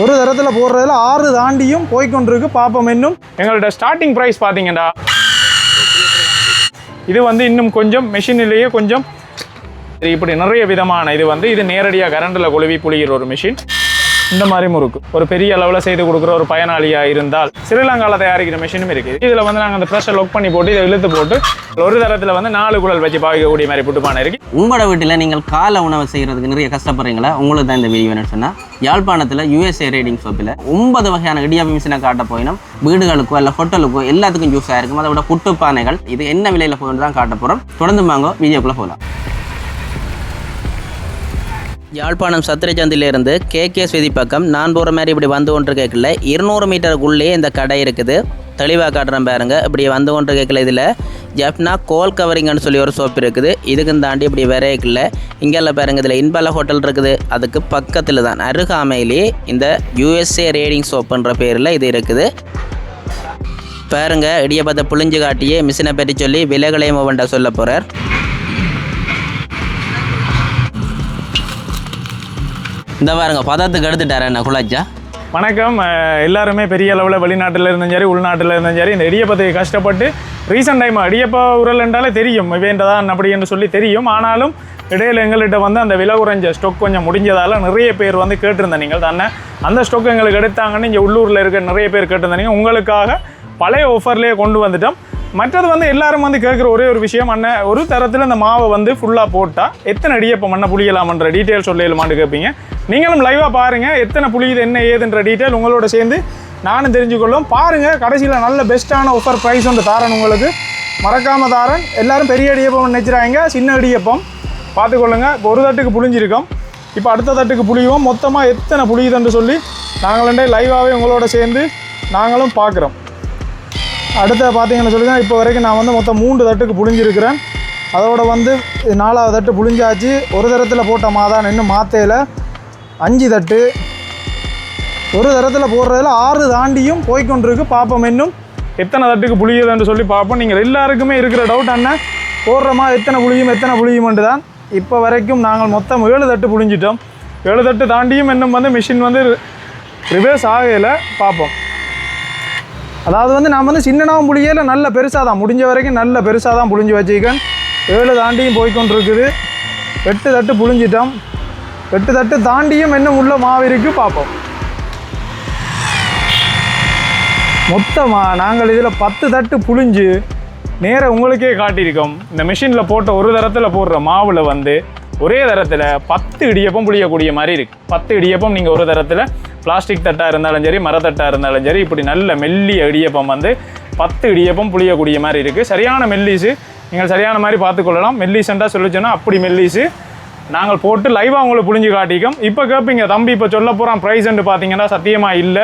ஒரு தரத்தில் போடுறதுல 6 தாண்டியும் போய்கொண்டிருக்கு. பார்ப்போம். இன்னும் எங்கள்கிட்ட ஸ்டார்டிங் ப்ரைஸ் பார்த்தீங்கன்னா இது வந்து இன்னும் கொஞ்சம் மெஷினிலேயே கொஞ்சம் இப்படி நிறைய விதமான இது நேரடியாக கரண்டில் கொழுவி புளிகிற ஒரு மிஷின். இந்த மாதிரி முறுக்கு ஒரு பெரிய அளவில் செய்து கொடுக்குற ஒரு பயனாளியாக இருந்தால் ஸ்ரீலங்காவில் தயாரிக்கிற மிஷினும் இருக்குது. இதில் வந்து நாங்கள் அந்த ப்ரெஷர் லொக் பண்ணி போட்டு இதை இழுத்து போட்டு ஒரு தரத்தில் வந்து 4 குழல் வச்சு பாவிக்கக்கூடிய மாதிரி புட்டுப்பானை இருக்குது. உங்களோட வீட்டில் நீங்கள் காலை உணவு செய்கிறதுக்கு நிறைய கஷ்டப்படுறீங்களா? உங்களுக்கு தான் இந்த வீடியோ வேணும்னு சொன்னால் யாழ்ப்பாணத்தில் USA ரேடிங் ஷாப்பில் 9 வகையான இடியாப்ப மிஷினை காட்ட போயினோம். வீடுகளுக்கோ இல்லை ஹோட்டலுக்கோ எல்லாத்துக்கும் யூஸ் ஆகிருக்கும். அதை விட புட்டுப்பானைகள் இது என்ன விலையில் போகணும் தான் காட்ட போகிறோம். தொடர்ந்து வாங்க வீடியோக்குள்ளே போகலாம். யாழ்ப்பாணம் சத்திரச்சந்திலிருந்து KKS வீதி பக்கம் நான் போகிற மாதிரி இப்படி வந்து கொண்டு கேட்கல 200 மீட்டருக்குள்ளே இந்த கடை இருக்குது. தெளிவாக காட்டுறேன் பாருங்க. இப்படி வந்து கொண்டு கேட்கல. இதில் ஜெஃப்னா கோல் கவரிங்னு சொல்லி ஒரு சோப் இருக்குது. இதுக்கும் தாண்டி இப்படி வரைக்கல. இங்கெல்லாம் பாருங்க. இதில் இன்பல ஹோட்டல் இருக்குது. அதுக்கு பக்கத்தில் தான் அருகாமையிலே இந்த USA ரேடிங் சோப்புன்ற பேரில் இது இருக்குது. பாருங்க. இடியப்பத்தை புளிஞ்சு காட்டியே மிஷினை பற்றி சொல்லி விலைகளையும் ஒவ்வொன்றா சொல்ல போகிறார். இந்த பாருங்க பதத்துக்கு எடுத்துட்டார் என்ன குழாச்சா. வணக்கம். எல்லாருமே பெரிய அளவில் வெளிநாட்டில் இருந்தும் சரி உள்நாட்டில் இருந்தும் சரி இந்த இடியப்பத்தை கஷ்டப்பட்டு ரீசெண்ட் டைம் இடியப்ப உரல் என்றாலே தெரியும் வேண்டதான் அப்படின்னு சொல்லி தெரியும். ஆனாலும் இடையில் எங்கள்கிட்ட வந்து அந்த விலை குறைஞ்ச ஸ்டொக் கொஞ்சம் முடிஞ்சதால் நிறைய பேர் வந்து கேட்டிருந்தேன். நீங்கள் தானே அந்த ஸ்டொக் எங்களுக்கு எடுத்தாங்கன்னு இங்கே உள்ளூரில் இருக்க நிறைய பேர் கேட்டிருந்தீங்க. உங்களுக்காக பழைய ஆஃபர்லேயே கொண்டு வந்துட்டோம். மற்றது வந்து எல்லாரும் வந்து கேட்குற ஒரே ஒரு விஷயம், அண்ணன் ஒரு தரத்தில் இந்த மாவை வந்து ஃபுல்லாக போட்டால் எத்தனை இடியப்பம் மண்ணை புளியலாமன்ற டீட்டெயில் சொல்லலுமான்னு கேட்பீங்க. நீங்களும் லைவாக பாருங்கள் எத்தனை புளியுது என்ன ஏதுன்ற டீட்டெயில் உங்களோட சேர்ந்து நானும் தெரிஞ்சுக்கொள்ளும். பாருங்கள். கடைசியில் நல்ல பெஸ்ட்டான ஆஃபர் ப்ரைஸ் ஒன்று தாரன் உங்களுக்கு. மறக்காமல் தாரன். எல்லோரும் பெரிய இடியப்பம் நினைச்சிடாங்க. சின்ன இடியப்பம் பார்த்துக்கொள்ளுங்க. இப்போ ஒரு தட்டுக்கு புளிஞ்சிருக்கோம். இப்போ அடுத்த தட்டுக்கு புளியுவோம். மொத்தமாக எத்தனை புளியுதுன்னு சொல்லி நாங்களே லைவாகவே உங்களோட சேர்ந்து நாங்களும் பார்க்குறோம். அடுத்த பார்த்தீங்கன்னு சொல்லி தான் இப்போ வரைக்கும் நான் வந்து மொத்தம் 3 தட்டுக்கு புளிஞ்சிருக்கிறேன். அதோட வந்து 4வது தட்டு புளிஞ்சாச்சு. ஒரு தரத்தில் போட்ட மாதான் இன்னும் மாத்தையில் 5 தட்டு. ஒரு தரத்தில் போடுறதுல 6 தாண்டியும் போய்கொண்டிருக்கு. பார்ப்போம் இன்னும் எத்தனை தட்டுக்கு புளியுதுன்னு சொல்லி பார்ப்போம். நீங்கள் எல்லாருக்குமே இருக்கிற டவுட் அண்ணன் போடுறோமா எத்தனை புளியுமென்று தான். இப்போ வரைக்கும் நாங்கள் மொத்தம் 7 தட்டு புளிஞ்சிட்டோம். 7 தட்டு தாண்டியும் இன்னும் வந்து மிஷின் வந்து ரிவர்ஸ் ஆகையில் பார்ப்போம். அதாவது வந்து நான் வந்து சின்னனாவும் புளியல நல்ல பெருசாக தான் முடிஞ்ச வரைக்கும் நல்ல பெருசாக தான் புளிஞ்சு வச்சுக்கேன். 7 தாண்டியும் போய்கொண்டிருக்குது. 8 தட்டு புளிஞ்சிட்டோம். 8 தட்டு தாண்டியும் இன்னும் உள்ள மாவிற்கு பார்ப்போம். மொத்தமாக நாங்கள் இதில் 10 தட்டு புளிஞ்சு நேராக உங்களுக்கே காட்டியிருக்கோம். இந்த மிஷினில் போட்ட ஒரு தரத்தில் போடுற மாவில் வந்து ஒரே தரத்தில் 10 இடியப்பம் புளியக்கூடிய மாதிரி இருக்குது. 10 இடியப்பம் நீங்கள் ஒரு தரத்தில் பிளாஸ்டிக் தட்டாக இருந்தாலும் சரி மரத்தட்டாக இருந்தாலும் சரி இப்படி நல்ல மெல்லிய இடியப்பம் வந்து 10 இடியப்பம் புளியக்கூடிய மாதிரி இருக்குது. சரியான மெல்லிஸு நீங்கள் சரியான மாதிரி பார்த்துக்கொள்ளலாம். மெல்லிஸுன்றா சொல்லிச்சோன்னா அப்படி மெல்லிஸு நாங்கள் போட்டு லைவாக உங்களுக்கு புளிஞ்சு காட்டிக்கோம். இப்போ கேட்பீங்க தம்பி இப்போ சொல்ல போகிறோம் ப்ரைஸ்ன்னு பார்த்தீங்கன்னா சத்தியமாக இல்லை.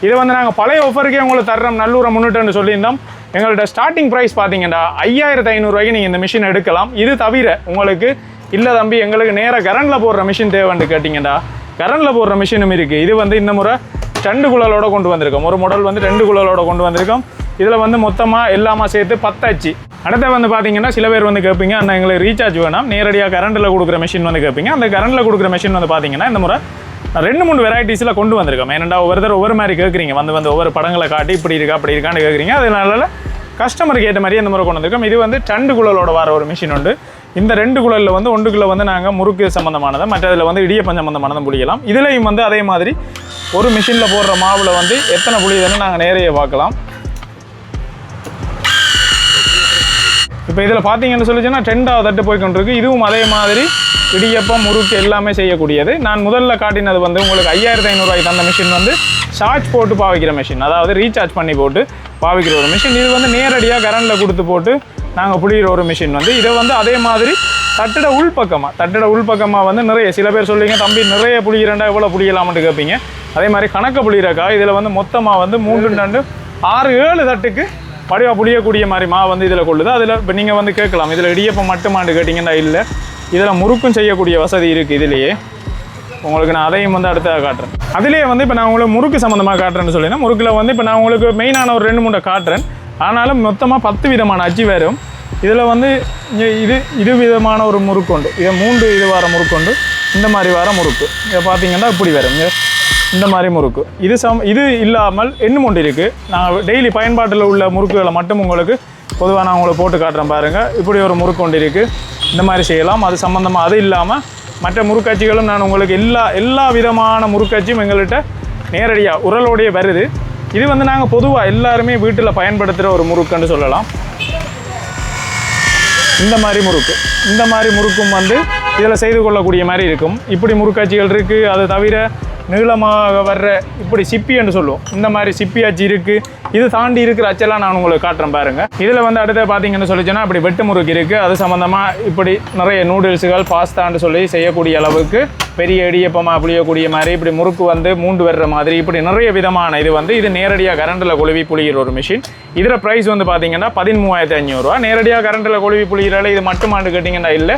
இதை வந்து நாங்கள் பழைய ஆஃபருக்கே உங்களுக்கு தர்றோம். நல்லூரை முன்னிட்டுன்னு சொல்லியிருந்தோம். எங்கள்கிட்ட ஸ்டார்டிங் ப்ரைஸ் பார்த்தீங்கன்னா 5500 ரூபாய்க்கு நீங்கள் இந்த மிஷின் எடுக்கலாம். இது தவிர உங்களுக்கு இல்லை தம்பி எங்களுக்கு நேராக கரண்டில் போடுற மிஷின் தேவைன்னு கேட்டிங்கடா கரண்டில் போடுற மிஷினும் இருக்குது. இது வந்து இந்த முறை 2 குழலோட கொண்டு வந்திருக்கோம். ஒரு மாடல் வந்து 2 குழலோட கொண்டு வந்திருக்கோம். இதில் வந்து மொத்தமாக எல்லாமே சேர்த்து 10 ஆச்சு. அடுத்த வந்து பார்த்தீங்கன்னா சில பேர் வந்து கேட்பீங்க அண்ணா எங்களுக்கு ரீசார்ஜ் வேணாம் நேரடியாக கரண்டில் கொடுக்குற மிஷின் வந்து கேட்பீங்க. அந்த கரண்டில் கொடுக்குற மிஷின் வந்து பார்த்தீங்கன்னா இந்த முறை 2-3 வெரைட்டிஸில் கொண்டு வந்திருக்கோம். ஏன்னா ஒவ்வொரு மாதிரி கேட்குறீங்க வந்து ஒவ்வொரு படங்களை காட்டி இப்படி இருக்கா அப்படி இருக்கான்னு கேட்குறீங்க. அதனால கஸ்டமருக்கு ஏற்ற மாதிரி இந்த முறை கொண்டு வந்திருக்கோம். இது வந்து 2 குழலோட வர ஒரு மிஷின் உண்டு. இந்த 2 குழலில் வந்து 1 குழல் வந்து நாங்கள் முறுக்கு சம்மந்தமானதை மற்றதில் வந்து இடியப்பம் சம்மந்தமானதை புளியலாம். இதுலேயும் வந்து அதே மாதிரி ஒரு மிஷினில் போடுற மாவில் வந்து எத்தனை புளியுதுன்னு நாங்கள் நேரையே பார்க்கலாம். இப்போ இதில் பார்த்தீங்கன்னு சொல்லிச்சுன்னா 2வது தட்டு போய்கொண்டிருக்கு. இதுவும் அதே மாதிரி இடியப்பம் முறுக்கு எல்லாமே செய்யக்கூடியது. நான் முதல்ல காட்டினது வந்து உங்களுக்கு 5500 ரூபாய்க்கு தந்த மிஷின் வந்து சார்ஜ் போட்டு பாவிக்கிற மிஷின், அதாவது ரீசார்ஜ் பண்ணி போட்டு பாவிக்கிற ஒரு மிஷின். இது வந்து நேரடியாக கரண்டில் கொடுத்து போட்டு நாங்கள் புளிகிற ஒரு மிஷின் வந்து இதை வந்து அதே மாதிரி தட்டட உள்பக்கமாக வந்து நிறைய சில பேர் சொல்லுவீங்க தம்பி நிறைய புளிகிறேன்டா எவ்வளோ புளியலாம்னு கேட்பீங்க. அதே மாதிரி கணக்க புளிகிறக்கா இதில் வந்து மொத்தமாக வந்து 3, 2, 6, 7 தட்டுக்கு வடிவாக புளியக்கூடிய மாதிரி மாவு வந்து இதில் கொள்ளுது. அதில் இப்போ நீங்கள் வந்து கேட்கலாம் இதில் இடியப்பம் மட்டுமான்னு கேட்டிங்கன்னா இல்லை, இதில் முறுக்கும் செய்யக்கூடிய வசதி இருக்குது. இதுலேயே உங்களுக்கு நான் அதையும் வந்து அடுத்த காட்டுறேன். அதிலேயே வந்து இப்போ நான் உங்களுக்கு முறுக்கு சம்மந்தமாக காட்டுறேன்னு சொல்லினா முறுக்கில் வந்து இப்போ நான் உங்களுக்கு மெயினான ஒரு 2-3 காட்டுறேன். ஆனாலும் மொத்தமாக 10 விதமான அச்சு வரும். இதில் வந்து இது விதமான ஒரு முறுக்கு உண்டு. இதை 3 இது வர முறுக்கு உண்டு. இந்த மாதிரி வர முறுக்கு இதை பார்த்தீங்கன்னா இப்படி வரும். இந்த மாதிரி முறுக்கு இது இல்லாமல் இன்னும் ஒன்று இருக்குது. நான் டெய்லி பயன்பாட்டில் உள்ள முறுக்குகளை மட்டும் உங்களுக்கு பொதுவாக நான் உங்களுக்கு போட்டு காட்டுறேன் பாருங்கள். இப்படி ஒரு முறுக்கு ஒன்று இருக்குது. இந்த மாதிரி செய்யலாம். அது சம்மந்தமாக அது இல்லாமல் மற்ற முறுக்காட்சிகளும் நான் உங்களுக்கு எல்லா விதமான முறுக்காட்சியும் எங்கள்கிட்ட நேரடியாக உரலோடைய வருது. இது வந்து நாங்கள் பொதுவாக எல்லாருமே வீட்டில் பயன்படுத்துகிற ஒரு முறுக்குன்னு சொல்லலாம். இந்த மாதிரி முறுக்கும் வந்து இதில் செய்து கொள்ளக்கூடிய மாதிரி இருக்கும். இப்படி முறுக்காட்சிகள் இருக்குது. அது தவிர நீளமாக வர்ற இப்படி சிப்பி என்று சொல்லுவோம். இந்த மாதிரி சிப்பி அச்சு இருக்குது. இது தாண்டி இருக்கிற அச்செல்லாம் நான் உங்களுக்கு காட்டுறேன் பாருங்கள். இதில் வந்து அடுத்த பார்த்தீங்கன்னு சொல்லிச்சோன்னா அப்படி வெட்டு முறுக்கு இருக்குது. அது சம்மந்தமாக இப்படி நிறைய நூடுல்ஸுகள் பாஸ்தான்னு சொல்லி செய்யக்கூடிய அளவுக்கு பெரிய இடியப்பமாக புளியக்கூடிய மாதிரி இப்படி முறுக்கு வந்து மூண்டு வர்ற மாதிரி இப்படி நிறைய விதமான இது நேரடியாக கரண்டில் கொழுவி புளிகிற ஒரு மிஷின். இதில் ப்ரைஸ் வந்து பார்த்தீங்கன்னா 13,500 நேரடியாக கரண்டில் கொழுவி புளிகிறால இது மட்டுமான்னு கேட்டிங்கன்னா இல்லை,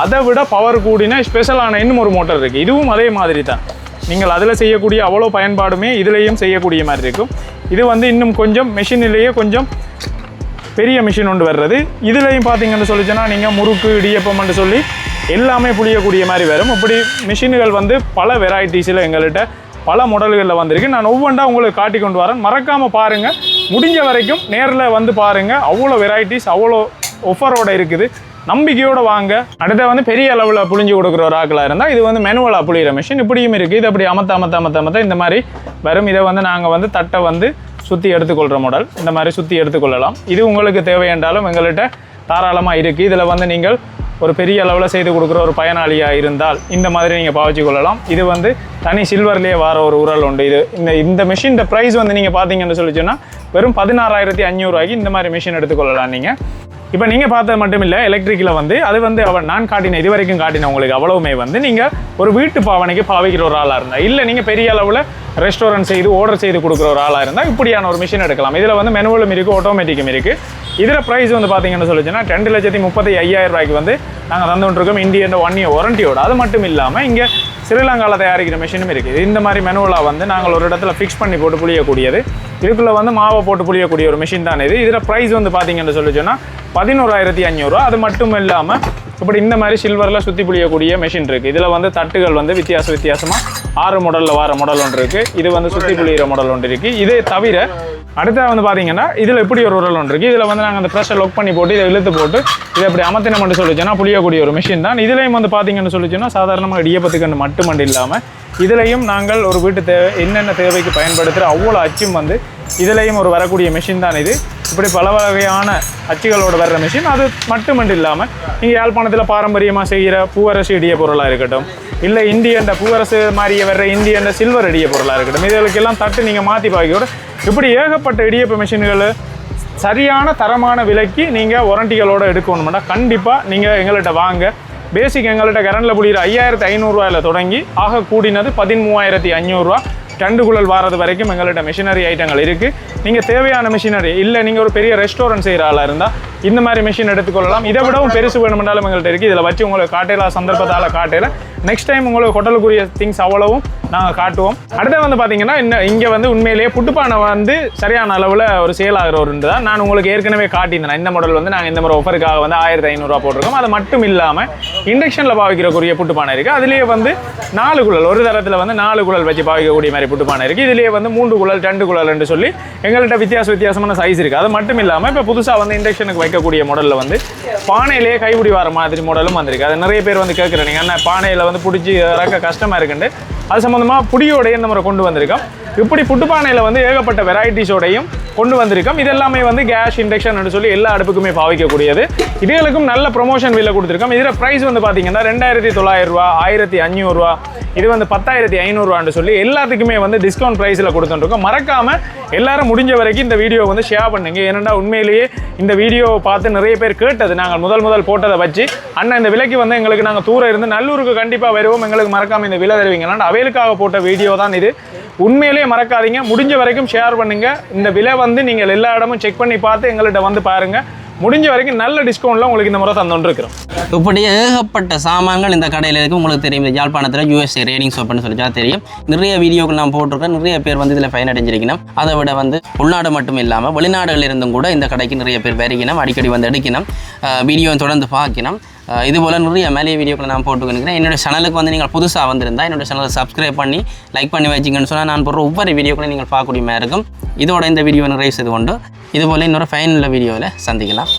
அதை விட பவர் கூடின ஸ்பெஷலான இன்னும் ஒரு மோட்டர் இருக்குது. இதுவும் அதே மாதிரி தான். நீங்கள் அதில் செய்யக்கூடிய அவ்வளோ பயன்பாடுமே இதிலையும் செய்யக்கூடிய மாதிரி இருக்கும். இது வந்து இன்னும் கொஞ்சம் மெஷினிலேயே கொஞ்சம் பெரிய மிஷின் ஒன்று வர்றது. இதுலேயும் பார்த்தீங்கன்னு சொல்லிச்சுன்னா நீங்கள் முறுக்கு இடியப்பம்னு சொல்லி எல்லாமே புளியக்கூடிய மாதிரி வரும். இப்படி மிஷின்கள் வந்து பல வெரைட்டிஸில் எங்கள்கிட்ட பல மாடல்களில் வந்திருக்கு. நான் ஒவ்வொன்றா உங்களுக்கு காட்டி கொண்டு வரேன். மறக்காமல் பாருங்கள். முடிஞ்ச வரைக்கும் நேரில் வந்து பாருங்கள். அவ்வளோ வெரைட்டிஸ் அவ்வளோ ஆஃபரோடு இருக்குது. நம்பிக்கையோடு வாங்க. அடுத்த வந்து பெரிய அளவில் புளிஞ்சு கொடுக்குற ஒரு ஆக்களாக இருந்தால் இது வந்து மேனுவலாக புளிகிற மிஷின் இப்படியும் இருக்குது. இது அப்படி அமத்த இந்த மாதிரி வரும். இதை வந்து நாங்கள் வந்து தட்டை வந்து சுற்றி எடுத்துக்கொள்கிற மாடல். இந்த மாதிரி சுற்றி எடுத்துக்கொள்ளலாம். இது உங்களுக்கு தேவை என்றாலும் எங்கள்கிட்ட தாராளமாக இருக்குது. இதில் வந்து நீங்கள் ஒரு பெரிய அளவில் செய்து கொடுக்குற ஒரு பயனாளியாக இருந்தால் இந்த மாதிரி நீங்கள் பாவிச்சு கொள்ளலாம். இது வந்து தனி சில்வர்லேயே வர ஒரு உரல் உண்டு. இந்த மிஷின் ப்ரைஸ் வந்து நீங்கள் பார்த்தீங்கன்னு சொல்லிச்சோன்னா வெறும் 16,500 இந்த மாதிரி மிஷின் எடுத்துக்கொள்ளலாம். நீங்கள் இப்போ நீங்கள் பார்த்தது மட்டும் இல்லை, எலக்ட்ரிக்கில் வந்து அது வந்து நான் காட்டினேன் இது வரைக்கும் காட்டினேன் உங்களுக்கு அவ்வளவுமே வந்து நீங்கள் ஒரு வீட்டு பாவனைக்கு பாவிக்கிற ஒரு ஆளாக இருந்தால், இல்லை நீங்கள் பெரிய அளவில் ரெஸ்டாரண்ட் செய்து ஆர்டர் செய்து கொடுக்குற ஒரு ஆளாக இருந்தால் இப்படியான ஒரு மிஷின் எடுக்கலாம். இதில் வந்து மேனுவலும் இருக்குது, ஆட்டோமேட்டிக்கும் இருக்குது. இதில் ப்ரைஸ் வந்து பார்த்தீங்கன்னு சொல்லிச்சுன்னா 2,35,500 வந்து நாங்கள் தந்துட்டுருக்கோம் இந்தியன் 1 இயர் வாரண்டியோட. அது மட்டும் இல்லாமல் இங்கே ஸ்ரீலங்காவில் தயாரிக்கிற மிஷினும் இருக்குது. இந்த மாதிரி மெனுவலாக வந்து நாங்கள் ஒரு இடத்துல ஃபிக்ஸ் பண்ணி போட்டு புளியக்கூடியது. இதுக்குள்ளே வந்து மாவை போட்டு புளியக்கூடிய ஒரு மிஷின் தான் இது. இதில் ப்ரைஸ் வந்து பார்த்தீங்கன்னு சொல்லிச்சோன்னா 11,500. அது மட்டும் இல்லாமல் இப்படி இந்த மாதிரி சில்வரில் சுற்றி புளியக்கூடிய மிஷின் இருக்குது. இதில் வந்து தட்டுகள் வந்து வித்தியாசமாக 6 மாடலில் வர மாடல் ஒன்று இருக்குது. இது வந்து சுற்றி புளிகிற மாடல் ஒன்று இருக்குது. இதே தவிர அடுத்த வந்து பார்த்தீங்கன்னா இதில் இப்படி ஒரு உரல் ஒன்று இருக்குது. இதில் வந்து நாங்கள் அந்த ப்ரெஷர் லொக் பண்ணி போட்டு இதை இழுத்து போட்டு இதை அப்படி அமர்த்தினமென்று சொல்லிச்சோன்னா புளியக்கூடிய ஒரு மிஷின் தான். இதுலேயும் வந்து பார்த்தீங்கன்னு சொல்லிச்சோன்னா சாதாரணமாக இடியப்பத்துக்கு மட்டுமண்டு இல்லாமல் இதுலேயும் நாங்கள் ஒரு வீட்டு என்னென்ன தேவைக்கு பயன்படுத்துகிற அவ்வளோ அச்சும் வந்து இதுலேயும் ஒரு வரக்கூடிய மிஷின் தான் இது. இப்படி பல வகையான அச்சுகளோடு வர்ற மிஷின். அது மட்டுமண்டு இல்லாமல் நீங்கள் யாழ்ப்பாணத்தில் பாரம்பரியமாக செய்கிற பூவரசு இடிய பொருளாக இருக்கட்டும், இல்லை இந்தியன் பூவரசு மாதிரியே வர்ற இந்தியன் சில்வர் இடிய பொருளாக இருக்கட்டும், இதுகளுக்கெல்லாம் தட்டு நீங்கள் மாற்றி பாக்கியோட இப்படி ஏகப்பட்ட இடியப்ப மிஷின்கள் சரியான தரமான விலைக்கு நீங்கள் வாரண்டிகளோடு எடுக்கணும்னா கண்டிப்பாக நீங்கள் எங்கள்கிட்ட வாங்க. பேசிக் எங்கள்கிட்ட கரண்டில் புளிகிற 5,500 தொடங்கி ஆக கூடினது 13,500 2 குழல் வாரது வரைக்கும் எங்கள்கிட்ட மிஷினரி ஐட்டங்கள் இருக்குது. நீங்கள் தேவையான மிஷினரி இல்லை நீங்கள் ஒரு பெரிய ரெஸ்டாரண்ட் செய்கிற ஆளாக இருந்தால் இந்த மாதிரி மிஷின் எடுத்துக்கொள்ளலாம். இதை விடவும் பெருசு வேணுமென்றாலும் எங்கள்கிட்ட இருக்குது. இதில் வச்சு உங்களுக்கு காட்டையில் சந்தர்ப்பத்தால் காட்டையில் நெக்ஸ்ட் டைம் உங்களுக்கு ஹோட்டலுக்குரிய திங்ஸ் அவ்வளவும் நாங்கள் காட்டுவோம். அடுத்து வந்து பார்த்தீங்கன்னா இங்கே வந்து உண்மையிலேயே புட்டுப்பானை வந்து சரியான அளவில் ஒரு சேல் ஆகிற ஒரு தான் நான் உங்களுக்கு ஏற்கனவே காட்டியிருந்தேன். இந்த மாடல் வந்து நாங்கள் இந்த மாதிரி ஆஃபருக்காக வந்து 1,500 போட்டிருக்கோம். அது மட்டும் இல்லாமல் இண்டக்ஷனில் பாவிக்கிறக்கூடிய புட்டுப்பானை இருக்குது. அதுலேயே வந்து 4 குழல் ஒரு தரத்தில் வந்து 4 குழல் வச்சு பாவிக்கக்கூடிய மாதிரி புட்டுப்பானை இருக்குது. இதுலேயே வந்து 3 குழல் 2 குழல் என்று சொல்லி எங்கள்கிட்ட வித்தியாசமான சைஸ் இருக்குது. அது மட்டும் இல்லாமல் இப்போ புதுசாக வந்து இண்டக்ஷனுக்கு வைக்கக்கூடிய மாடலில் வந்து பானையிலேயே கைப்பிடி வர மாதிரி மாடலும் வந்திருக்கு. அது நிறைய பேர் வந்து கேட்குறேன், நீங்கள் என்ன பானையில் வந்து பிடிச்சி இறக்க கஷ்டமாக இருக்குண்டு அது சம்மந்தமாக புடியோடைய இந்த முறை கொண்டு வந்திருக்கோம். இப்படி புட்டுப்பானையில் வந்து ஏகப்பட்ட வெரைட்டிஸோடையும் கொண்டு வந்திருக்கோம். இதெல்லாமே வந்து கேஸ் இண்டக்ஷன் சொல்லி எல்லா அடுப்புக்குமே பாவிக்கக்கூடியது. இதுகளுக்கும் நல்ல ப்ரொமோஷன் விலை கொடுத்துருக்கோம். இதில் ப்ரைஸ் வந்து பார்த்தீங்கன்னா 2,900, 1,500, இது வந்து 10,500 சொல்லி எல்லாத்துக்குமே வந்து டிஸ்கவுண்ட் ப்ரைஸில் கொடுத்துருக்கோம். மறக்காமல் எல்லாரும் முடிஞ்ச வரைக்கும் இந்த வீடியோ வந்து ஷேர் பண்ணுங்க. ஏன்னா உண்மையிலேயே இந்த வீடியோவை பார்த்து நிறைய பேர் கேட்டது, நாங்கள் முதல் போட்டதை வச்சு அண்ணா இந்த விலைக்கு வந்து எங்களுக்கு நாங்கள் தூரம் இருந்து நல்லூருக்கு கண்டிப்பாக வருவோம், எங்களுக்கு மறக்காமல் இந்த விலை தருவீங்களான்னு அவைகளுக்காக போட்ட வீடியோ தான் இது. உண்மையிலேயே மறக்காதீங்க, முடிஞ்ச வரைக்கும் ஷேர் பண்ணுங்க. இந்த விலை வந்து நீங்கள் எல்லா இடமும் செக் பண்ணி பார்த்து எங்கள்கிட்ட வந்து பாருங்க. முடிஞ்ச வரைக்கும் நல்ல டிஸ்கவுண்ட்ல உங்களுக்கு இந்த முறை தந்துருக்கிறோம். இப்படி ஏகப்பட்ட சாமான்கள் இந்த கடையில் இருக்குது. உங்களுக்கு தெரியும் யாழ்ப்பாணத்தில் USA ரேடிங் ஷாப்னு சொல்லிச்சா தெரியும். நிறைய வீடியோக்கள் நான் போட்டிருக்கேன். நிறைய பேர் வந்து இதில் பயனடைஞ்சிருக்கணும். அதை விட வந்து உள்நாடு மட்டும் இல்லாமல் வெளிநாடுகளில் இருந்தும் கூட இந்த கடைக்கு நிறைய பேர் வருகணும், அடிக்கடி வந்து எடுக்கணும், வீடியோ தொடர்ந்து பார்க்கணும். இதுபோல் நிறைய மேலே வீடியோக்களை நான் போட்டுக்கிறேன். என்னோட சேனலுக்கு வந்து நீங்கள் புதுசாக வந்திருந்தால் என்னோட சேனலை சப்ஸ்கிரைப் பண்ணி லைக் பண்ணி வச்சிங்கன்னு சொன்னால் நான் போடுற ஒவ்வொரு வீடியோக்களை நீங்கள் பார்க்கக்கூடிய மாதிரி இருக்கும். இதோட இந்த வீடியோ நிறைவு செய்து கொண்டு இதுபோல் இன்னொரு ஃபைனல் வீடியோவில் சந்திக்கலாம்.